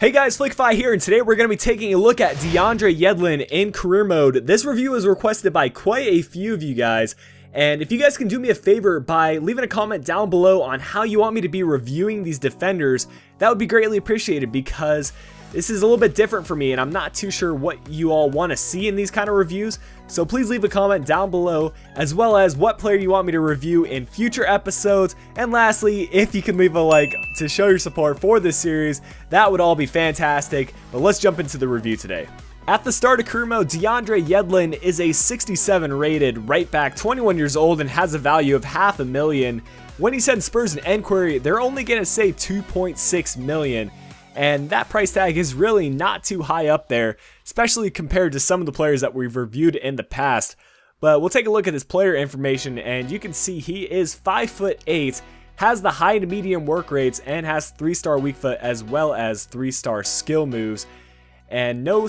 Hey guys, Flickify here, and today we're going to be taking a look at DeAndre Yedlin in career mode. This review was requested by quite a few of you guys, and if you guys can do me a favor by leaving a comment down below on how you want me to be reviewing these defenders, that would be greatly appreciated because this is a little bit different for me and I'm not too sure what you all want to see in these kind of reviews. So please leave a comment down below, as well as what player you want me to review in future episodes. And lastly, if you can leave a like to show your support for this series, that would all be fantastic. But let's jump into the review today. At the start of career mode, DeAndre Yedlin is a 67 rated right back, 21 years old, and has a value of $500,000. When he sends Spurs an inquiry, they're only going to say $2.6 million. And that price tag is really not too high up there, especially compared to some of the players that we've reviewed in the past. But we'll take a look at his player information, and you can see he is 5'8", has the high to medium work rates, and has 3-star weak foot as well as 3-star skill moves, and no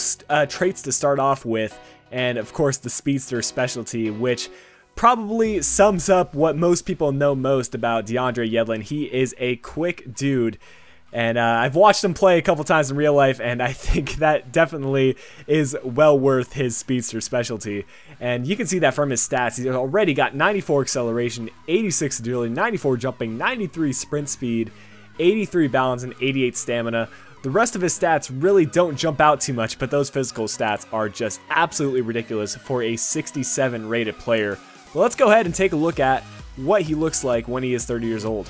traits to start off with, and of course the speedster specialty, which probably sums up what most people know most about DeAndre Yedlin. He is a quick dude. And I've watched him play a couple times in real life, and I think that definitely is well worth his speedster specialty. And you can see that from his stats. He's already got 94 acceleration, 86 agility, 94 jumping, 93 sprint speed, 83 balance, and 88 stamina. The rest of his stats really don't jump out too much, but those physical stats are just absolutely ridiculous for a 67 rated player. Well, let's go ahead and take a look at what he looks like when he is 30 years old.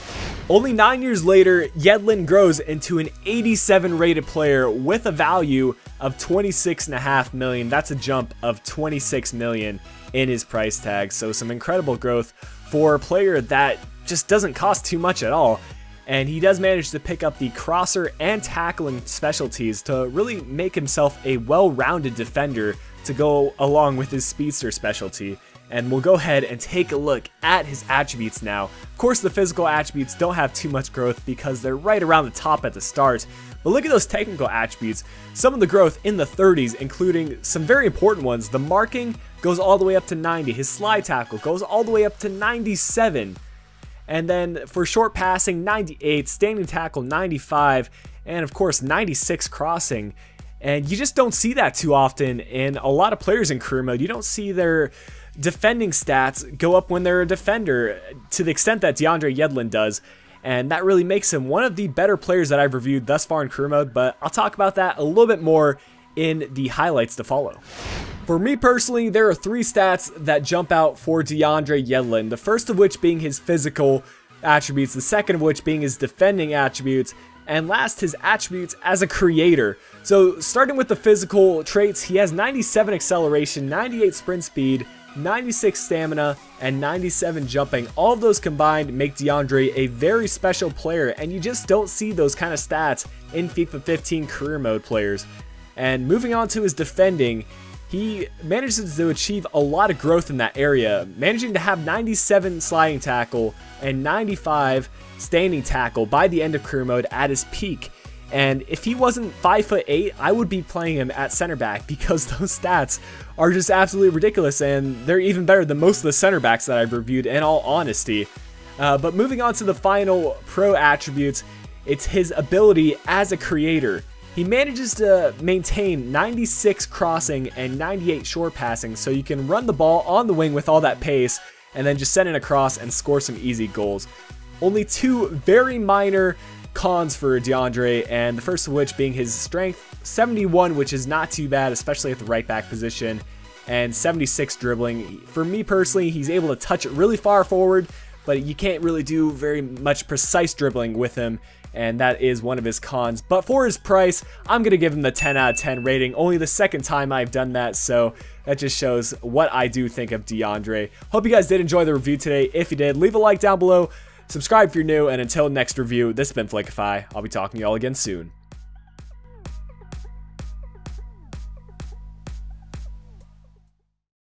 Only 9 years later, Yedlin grows into an 87 rated player with a value of $26.5 million. That's a jump of $26 million in his price tag. So some incredible growth for a player that just doesn't cost too much at all. And he does manage to pick up the crosser and tackling specialties to really make himself a well-rounded defender to go along with his speedster specialty. And we'll go ahead and take a look at his attributes now. Of course, the physical attributes don't have too much growth because they're right around the top at the start. But look at those technical attributes. Some of the growth in the 30s, including some very important ones. The marking goes all the way up to 90. His slide tackle goes all the way up to 97. And then for short passing, 98. Standing tackle, 95. And of course, 96 crossing. And you just don't see that too often in a lot of players in career mode. You don't see their defending stats go up when they're a defender to the extent that DeAndre Yedlin does, and that really makes him one of the better players that I've reviewed thus far in career mode, but I'll talk about that a little bit more in the highlights to follow. For me personally, there are 3 stats that jump out for DeAndre Yedlin, the first of which being his physical attributes, the second of which being his defending attributes, and last, his attributes as a creator. So starting with the physical traits, he has 97 acceleration, 98 sprint speed, 96 stamina, and 97 jumping. All of those combined make DeAndre a very special player, and you just don't see those kind of stats in FIFA 15 career mode players. And moving on to his defending, he manages to achieve a lot of growth in that area, managing to have 97 sliding tackle and 95 standing tackle by the end of career mode at his peak. And if he wasn't 5'8", I would be playing him at center back because those stats are just absolutely ridiculous, and they're even better than most of the center backs that I've reviewed, in all honesty. But moving on to the final pro attributes, it's his ability as a creator. He manages to maintain 96 crossing and 98 short passing, so you can run the ball on the wing with all that pace and then just send it across and score some easy goals. Only 2 very minor cons for DeAndre, and the first of which being his strength, 71, which is not too bad, especially at the right back position, and 76 dribbling. For me personally, he's able to touch it really far forward, but you can't really do very much precise dribbling with him, and that is one of his cons. But for his price, I'm going to give him the 10 out of 10 rating, only the second time I've done that, so that just shows what I do think of DeAndre. Hope you guys did enjoy the review today. If you did, leave a like down below. Subscribe if you're new, and until next review, this has been Flickify. I'll be talking to y'all again soon.